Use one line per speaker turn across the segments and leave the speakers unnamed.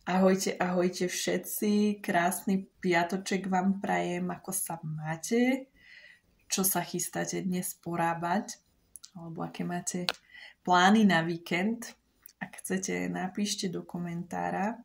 Ahojte, ahojte všetci, krásny piatoček vám prajem, ako sa máte, čo sa chystáte dnes porábať, alebo aké máte plány na víkend. Ak chcete, napíšte do komentára,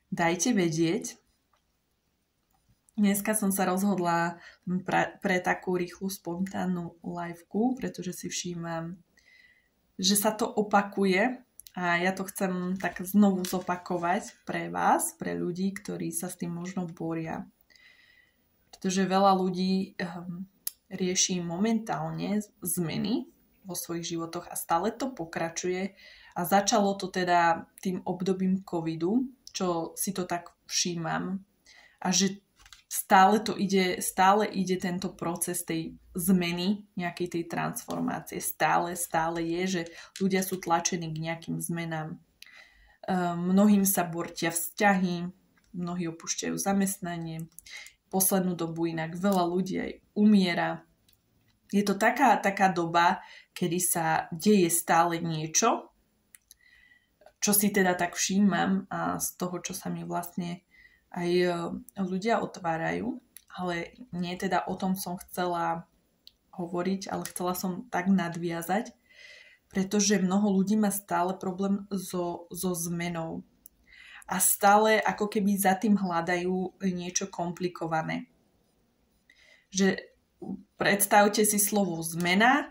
dajte vedieť. Dneska som sa rozhodla pre takú rýchlu, spontánnu liveku, pretože si všímam, že sa to opakuje. A ja to chcem tak znovu zopakovať pre vás, pre ľudí, ktorí sa s tým možno boria. Pretože veľa ľudí rieši momentálne zmeny vo svojich životoch a stále to pokračuje. A začalo to teda tým obdobím covidu, čo si to tak všímam. A že stále ide tento proces tej zmeny, nejakej tej transformácie. Stále je, že ľudia sú tlačení k nejakým zmenám. Mnohým sa bortia vzťahy, mnohí opúšťajú zamestnanie. Poslednú dobu inak veľa ľudí aj umiera. Je to taká doba, kedy sa deje stále niečo, čo si teda tak všímam a z toho, čo sa mi vlastne aj ľudia otvárajú, ale nie teda o tom som chcela hovoriť, ale chcela som tak nadviazať, pretože mnoho ľudí má stále problém so zmenou a stále ako keby za tým hľadajú niečo komplikované. Že predstavte si slovo zmena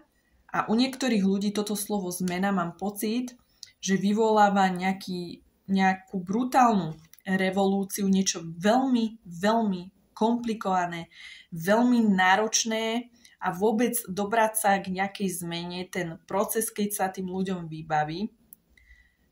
a u niektorých ľudí toto slovo zmena mám pocit, že vyvoláva nejakú brutálnu revolúciu, niečo veľmi, veľmi komplikované, veľmi náročné a vôbec dobrať sa k nejakej zmene, ten proces, keď sa tým ľuďom vybaví,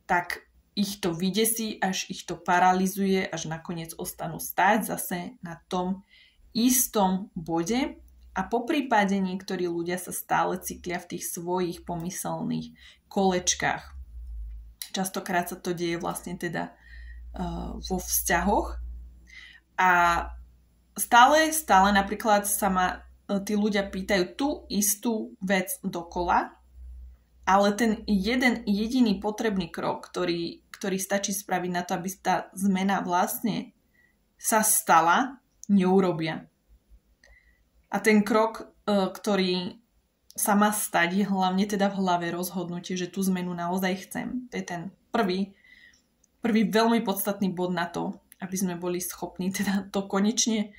tak ich to vydesí, až ich to paralizuje, až nakoniec ostanú stáť zase na tom istom bode a poprípade niektorí ľudia sa stále cyklia v tých svojich pomyselných kolečkách. Častokrát sa to deje vlastne teda vo vzťahoch a stále napríklad sa ma tí ľudia pýtajú tú istú vec dokola, ale ten jeden jediný potrebný krok, ktorý stačí spraviť na to, aby tá zmena vlastne sa stala, neurobia. A ten krok, ktorý sa má stať, je hlavne teda v hlave rozhodnutie, že tú zmenu naozaj chcem. To je ten prvý veľmi podstatný bod na to, aby sme boli schopní teda to konečne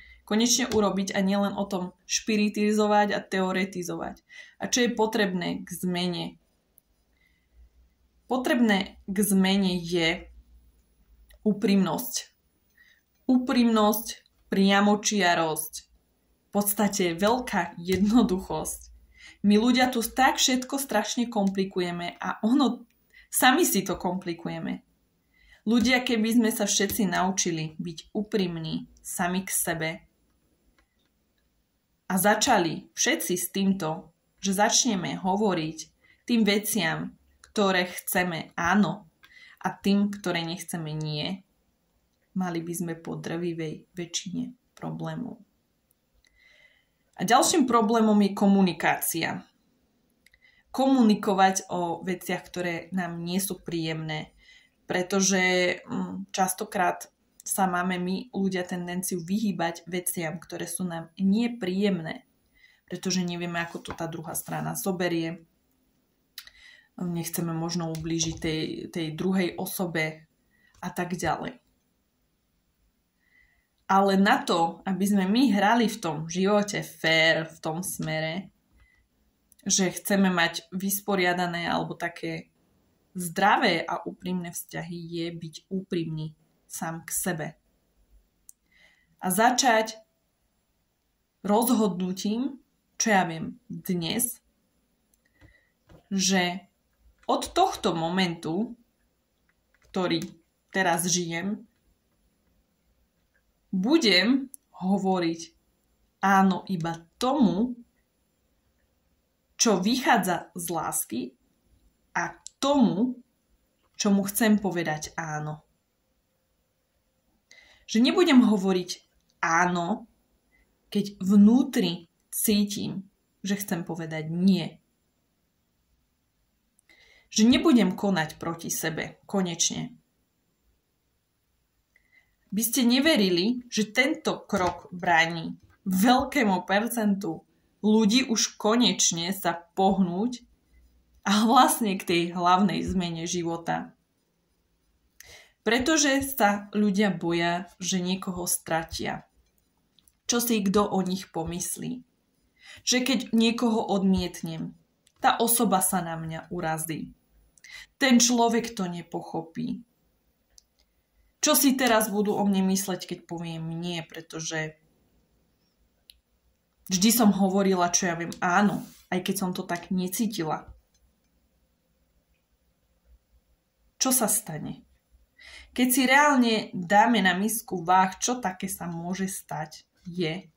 urobiť a nielen o tom špiritizovať a teoretizovať. A čo je potrebné k zmene? Potrebné k zmene je úprimnosť. Úprimnosť, priamočiarosť, v podstate veľká jednoduchosť. My ľudia tu tak všetko strašne komplikujeme a sami si to komplikujeme. Ľudia, keby sme sa všetci naučili byť úprimní sami k sebe a začali všetci s týmto, že začneme hovoriť tým veciam, ktoré chceme áno a tým, ktoré nechceme nie, mali by sme po drvivej väčšine problémov. A ďalším problémom je komunikácia. Komunikovať o veciach, ktoré nám nie sú príjemné, pretože častokrát sa máme my ľudia tendenciu vyhýbať veciam, ktoré sú nám nepríjemné, pretože nevieme, ako to tá druhá strana zoberie. Nechceme možno ublížiť tej druhej osobe a tak ďalej. Ale na to, aby sme my hrali v tom živote fair, v tom smere, že chceme mať vysporiadané alebo také zdravé a úprimné vzťahy, je byť úprimný sám k sebe. A začať rozhodnutím, čo ja viem dnes, že od tohto momentu, ktorý teraz žijem, budem hovoriť áno iba tomu, čo vychádza z lásky a tomu, čomu chcem povedať áno. Že nebudem hovoriť áno, keď vnútri cítim, že chcem povedať nie. Že nebudem konať proti sebe, konečne. by ste neverili, že tento krok bráni veľkému percentu ľudí už konečne sa pohnúť a vlastne k tej hlavnej zmene života. Pretože sa ľudia boja, že niekoho stratia. Čo si kto o nich pomyslí? Že keď niekoho odmietnem, tá osoba sa na mňa urazí. Ten človek to nepochopí. Čo si teraz budú o mne mysleť, keď poviem nie, pretože vždy som hovorila, čo ja viem, áno, aj keď som to tak necítila. Čo sa stane? Keď si reálne dáme na misku váh, čo také sa môže stať, je,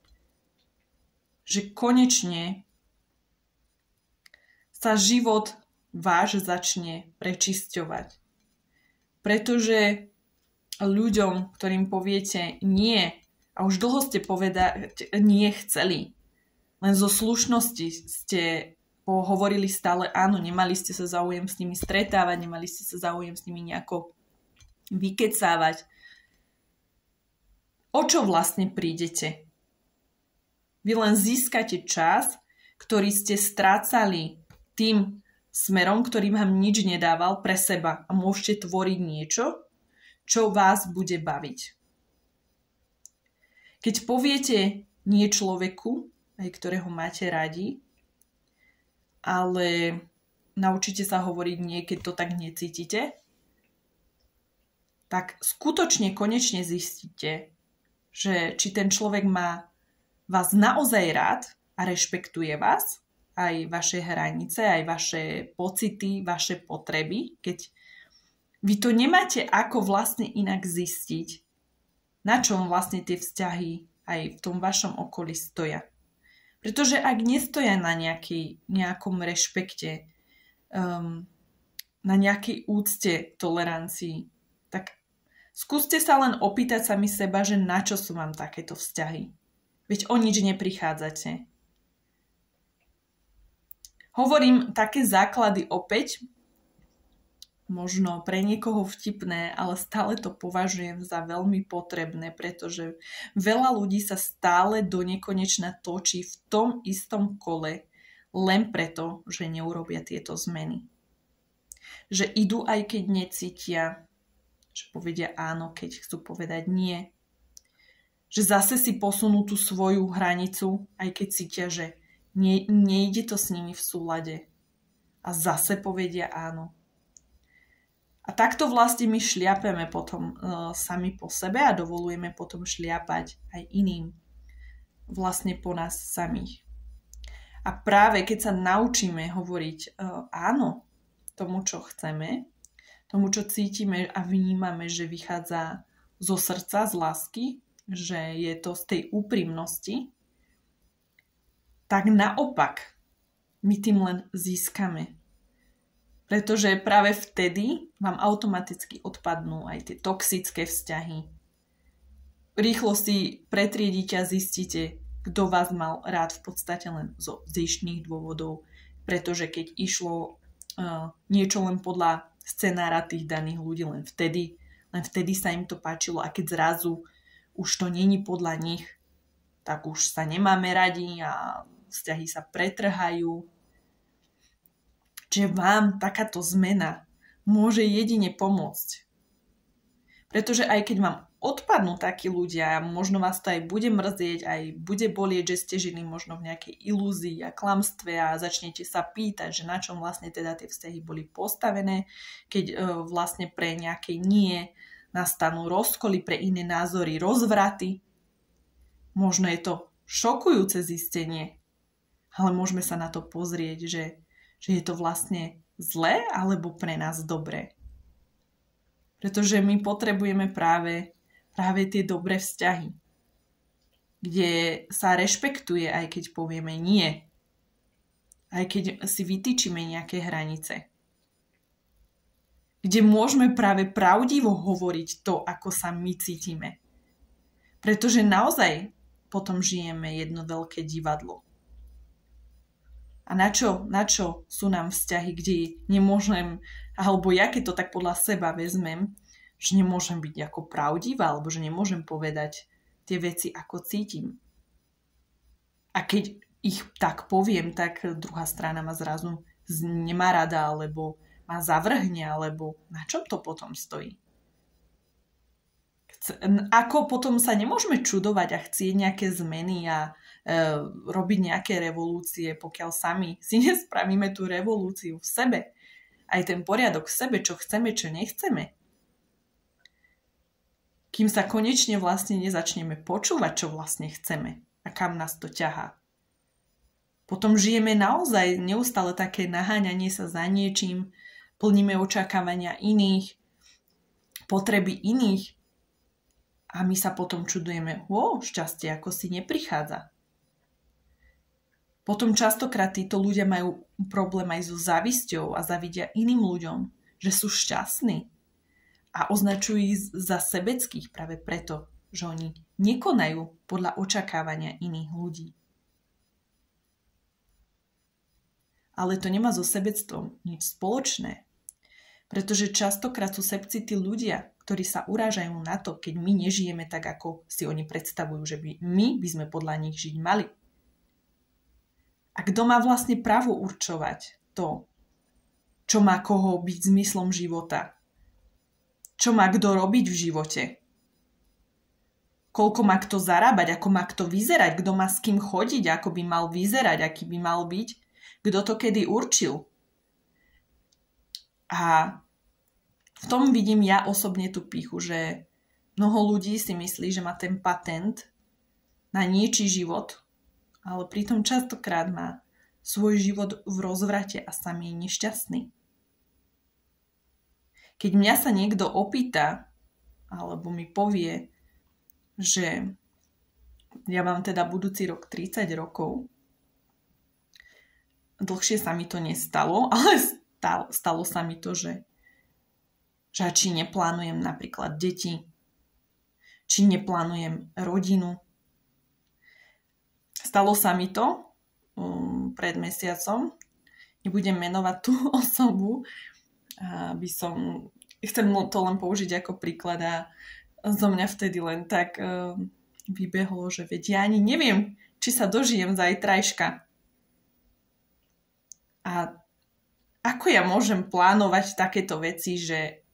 že konečne sa život váš začne prečisťovať. Pretože ľuďom, ktorým poviete nie, a už dlho ste povedať nie chceli, len zo slušnosti ste hovorili stále áno, nemali ste sa záujem s nimi stretávať, nemali ste sa záujem s nimi nejako vykecávať. O čo vlastne prídete? Vy len získate čas, ktorý ste strácali tým smerom, ktorý vám nič nedával pre seba a môžete tvoriť niečo, čo vás bude baviť. Keď poviete nie človeku, aj ktorého máte radi, ale naučíte sa hovoriť nie, keď to tak necítite, tak skutočne konečne zistíte, že či ten človek má vás naozaj rád a rešpektuje vás, aj vaše hranice, aj vaše pocity, vaše potreby, keď vy to nemáte ako vlastne inak zistiť, na čom vlastne tie vzťahy aj v tom vašom okolí stoja. Pretože ak nestoja na nejakom rešpekte, na nejakej úcte, tolerancii, tak skúste sa len opýtať sami seba, že na čo sú vám takéto vzťahy. Veď o nič neprichádzate. Hovorím také základy opäť, možno pre niekoho vtipné, ale stále to považujem za veľmi potrebné, pretože veľa ľudí sa stále do nekonečna točí v tom istom kole, len preto, že neurobia tieto zmeny. Že idú aj keď necítia, že povedia áno, keď chcú povedať nie. Že zase si posunú tú svoju hranicu, aj keď cítia, že nejde to s nimi v súlade. A zase povedia áno. A takto vlastne my šliapeme potom sami po sebe a dovolujeme potom šliapať aj iným vlastne po nás samých. A práve keď sa naučíme hovoriť áno tomu, čo chceme, tomu, čo cítime a vnímame, že vychádza zo srdca, z lásky, že je to z tej úprimnosti, tak naopak my tým len získame. Pretože práve vtedy vám automaticky odpadnú aj tie toxické vzťahy. Rýchlo si pretriedite a zistíte, kto vás mal rád v podstate len zo zištných dôvodov. Pretože keď išlo niečo len podľa scenára tých daných ľudí, len vtedy sa im to páčilo. A keď zrazu už to není podľa nich, tak už sa nemáme radi a vzťahy sa pretrhajú. Čiže vám takáto zmena môže jedine pomôcť. Pretože aj keď vám odpadnú takí ľudia, možno vás to aj bude mrzieť, aj bude bolieť, že ste žili možno v nejakej ilúzii a klamstve a začnete sa pýtať, že na čom vlastne teda tie vzťahy boli postavené, keď vlastne pre nejaké nie nastanú rozkoly, pre iné názory, rozvraty. Možno je to šokujúce zistenie, ale môžeme sa na to pozrieť, že je to vlastne zlé alebo pre nás dobré. Pretože my potrebujeme práve tie dobré vzťahy, kde sa rešpektuje, aj keď povieme nie, aj keď si vytýčime nejaké hranice, kde môžeme práve pravdivo hovoriť to, ako sa my cítime. Pretože naozaj potom žijeme jedno veľké divadlo. A na čo sú nám vzťahy, kde nemôžem, alebo ja keď to tak podľa seba vezmem, že nemôžem byť ako pravdivá, alebo že nemôžem povedať tie veci, ako cítim. A keď ich tak poviem, tak druhá strana ma zrazu nemá rada, alebo ma zavrhne, alebo na čom to potom stojí? Ako potom sa nemôžeme čudovať a chcieť nejaké zmeny a robiť nejaké revolúcie, pokiaľ sami si nespravíme tú revolúciu v sebe. Aj ten poriadok v sebe, čo chceme, čo nechceme. Kým sa konečne vlastne nezačneme počúvať, čo vlastne chceme a kam nás to ťahá. Potom žijeme naozaj neustále také naháňanie sa za niečím, plníme očakávania iných, potreby iných a my sa potom čudujeme, šťastie ako si neprichádza. Potom častokrát títo ľudia majú problém aj so závisťou a zavidia iným ľuďom, že sú šťastní a označujú ich za sebeckých práve preto, že oni nekonajú podľa očakávania iných ľudí. Ale to nemá so sebectvom nič spoločné, pretože častokrát sú sebci tí ľudia, ktorí sa urážajú na to, keď my nežijeme tak, ako si oni predstavujú, že my by sme podľa nich žiť mali. A kto má vlastne právo určovať to, čo má koho byť zmyslom života? Čo má kto robiť v živote? Koľko má kto zarábať, ako má kto vyzerať, kto má s kým chodiť, ako by mal vyzerať, aký by mal byť, kto to kedy určil. A v tom vidím ja osobne tú pýchu, že mnoho ľudí si myslí, že má ten patent na niečí život, ale pritom častokrát má svoj život v rozvrate a sám je nešťastný. Keď mňa sa niekto opýta, alebo mi povie, že ja mám teda budúci rok 30 rokov, dlhšie sa mi to nestalo, ale stalo sa mi to, že či neplánujem napríklad deti, či neplánujem rodinu. Stalo sa mi to pred mesiacom. Nebudem menovať tú osobu. Chcem to len použiť ako príklad a zo mňa vtedy len tak vybehlo, že veď ja ani neviem, či sa dožijem zajtrajška. A ako ja môžem plánovať takéto veci, že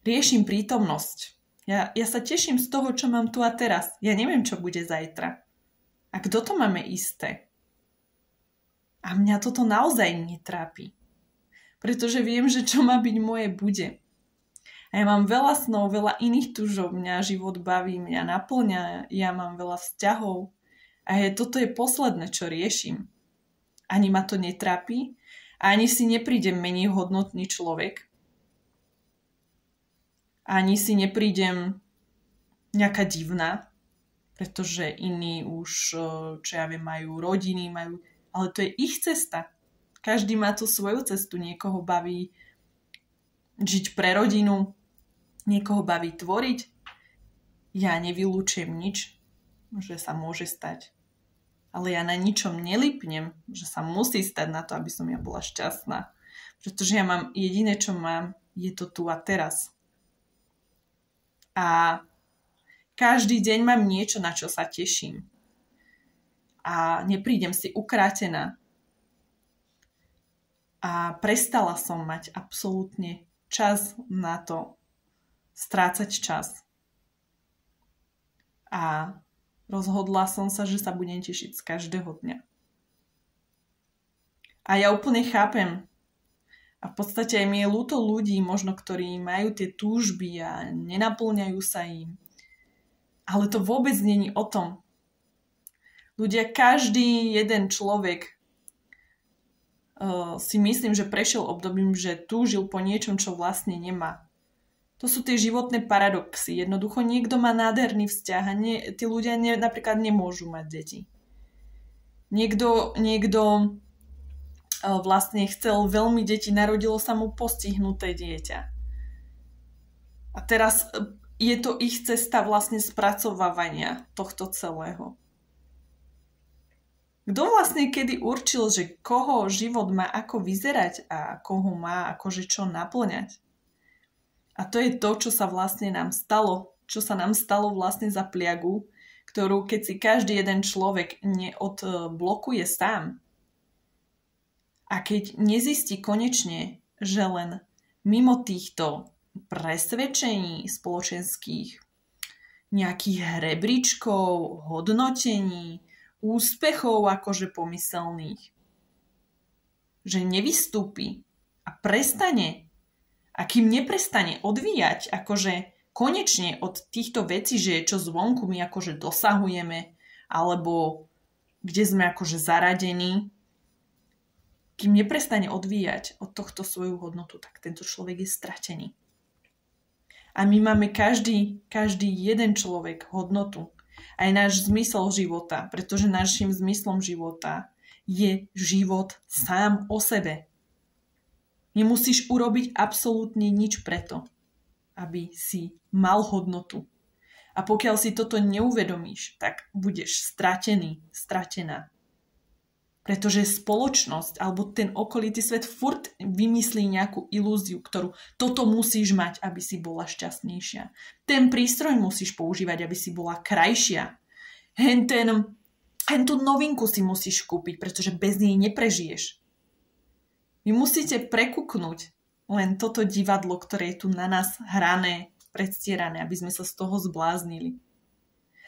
riešim prítomnosť. Ja sa teším z toho, čo mám tu a teraz. Ja neviem, čo bude zajtra. A kto to máme isté? A mňa toto naozaj netrápi. Pretože viem, že čo má byť moje, bude. A ja mám veľa snov, veľa iných túžob. Mňa život baví, mňa naplňa. Ja mám veľa vzťahov. A toto je posledné, čo riešim. Ani ma to netrápi. A ani si neprídem menej hodnotný človek. Ani si neprídem nejaká divná, pretože iní už, čo ja viem, majú rodiny, ale to je ich cesta. Každý má tú svoju cestu. Niekoho baví žiť pre rodinu, niekoho baví tvoriť. Ja nevylúčujem nič, že sa môže stať. Ale ja na ničom nelipnem, že sa musí stať na to, aby som ja bola šťastná. Pretože ja mám, jediné, čo mám, je to tu a teraz. A každý deň mám niečo, na čo sa teším. A neprídem si ukrátená. A prestala som mať absolútne čas na to strácať čas. A rozhodla som sa, že sa budem tešiť z každého dňa. A ja úplne chápem. A v podstate aj mi je ľúto ľudí, možno ktorí majú tie túžby a nenaplňajú sa im. Ale to vôbec není o tom. Ľudia, každý jeden človek si myslím, že prešiel obdobím, že túžil po niečom, čo vlastne nemá. To sú tie životné paradoxy. Jednoducho niekto má nádherný vzťah a tí ľudia napríklad nemôžu mať deti. Niekto vlastne chcel veľmi deti, narodilo sa mu postihnuté dieťa. A teraz je to ich cesta vlastne spracovávania tohto celého. Kto vlastne kedy určil, že koho život má ako vyzerať a koho má akože čo naplňať? A to je to, čo sa vlastne nám stalo. Čo sa nám stalo vlastne za pliagu, ktorú keď si každý jeden človek neodblokuje sám a keď nezistí konečne, že len mimo týchto presvedčení spoločenských, nejakých rebríčkov, hodnotení, úspechov akože pomyselných, že nevystúpi a prestane, a kým neprestane odvíjať akože konečne od týchto vecí, že čo zvonku my akože dosahujeme, alebo kde sme akože zaradení, kým neprestane odvíjať od tohto svoju hodnotu, tak tento človek je stratený. A my máme každý jeden človek hodnotu. Aj náš zmysel života, pretože našim zmyslom života je život sám o sebe. Nemusíš urobiť absolútne nič preto, aby si mal hodnotu. A pokiaľ si toto neuvedomíš, tak budeš stratený, stratená. Pretože spoločnosť alebo ten okolitý svet furt vymyslí nejakú ilúziu, ktorú toto musíš mať, aby si bola šťastnejšia. Ten prístroj musíš používať, aby si bola krajšia. Tú novinku si musíš kúpiť, pretože bez nej neprežiješ. Vy musíte prekuknúť len toto divadlo, ktoré je tu na nás hrané, predstierané, aby sme sa z toho zbláznili.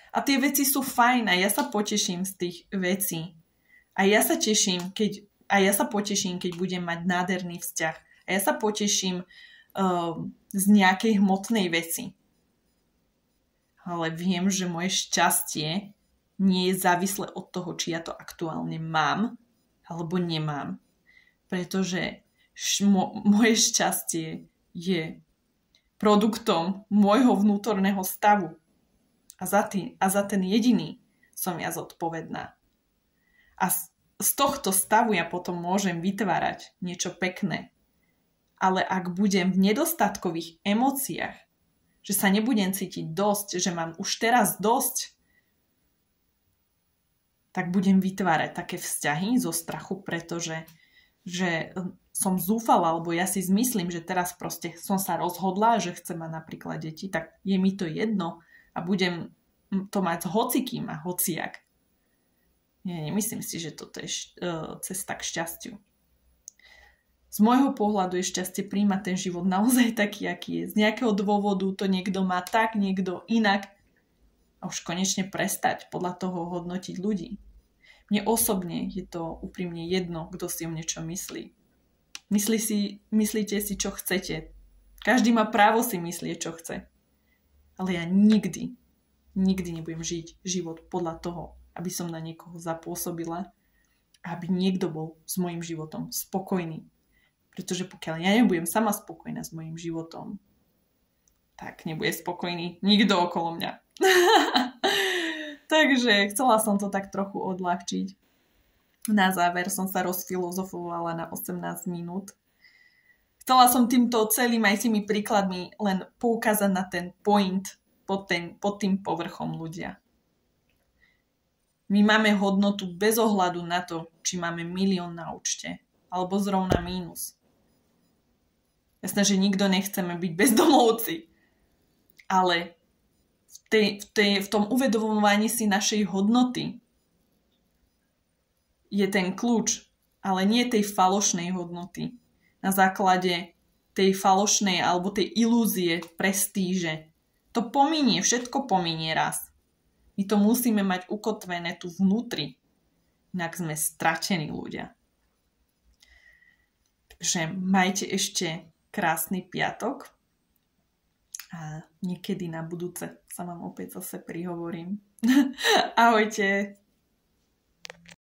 A tie veci sú fajn a ja sa poteším z tých vecí. A ja sa poteším, keď budem mať nádherný vzťah. A ja sa poteším z nejakej hmotnej veci. Ale viem, že moje šťastie nie je závislé od toho, či ja to aktuálne mám alebo nemám. Pretože moje šťastie je produktom môjho vnútorného stavu. A za ten jediný som ja zodpovedná. A z tohto stavu ja potom môžem vytvárať niečo pekné. Ale ak budem v nedostatkových emóciách, že sa nebudem cítiť dosť, že mám už teraz dosť, tak budem vytvárať také vzťahy zo strachu, pretože som zúfala, alebo ja si zmyslím, že teraz proste som sa rozhodla, že chcem mať napríklad deti, tak je mi to jedno a budem to mať s hocikým a hociak. Ja nemyslím si, že toto je cesta k šťastiu. Z môjho pohľadu je šťastie príjmať ten život naozaj taký, aký je. Z nejakého dôvodu to niekto má tak, niekto inak. A už konečne prestať podľa toho hodnotiť ľudí. Mne osobne je to úprimne jedno, kto si o niečo myslí. Myslíte si, čo chcete. Každý má právo si myslieť, čo chce. Ale ja nikdy nebudem žiť život podľa toho, aby som na niekoho zapôsobila, aby niekto bol s mojím životom spokojný. Pretože pokiaľ ja nebudem sama spokojná s mojím životom, tak nebude spokojný nikto okolo mňa. Takže chcela som to tak trochu odľahčiť. Na záver som sa rozfilozofovala na 18 minút. Chcela som týmto celým aj tými príkladmi len poukázať na ten point pod tým povrchom ľudia. My máme hodnotu bez ohľadu na to, či máme 1 000 000 na účte, alebo zrovna mínus. Jasné, že nikto nechceme byť bezdomovci. Ale v tom uvedomovaní si našej hodnoty je ten kľúč, ale nie tej falošnej hodnoty. Na základe tej falošnej alebo tej ilúzie, prestíže. To pominie, všetko pominie raz. My to musíme mať ukotvené tu vnútri. Inak sme stratení ľudia. Takže majte ešte krásny piatok. A niekedy na budúce sa vám opäť zase prihovorím. Ahojte.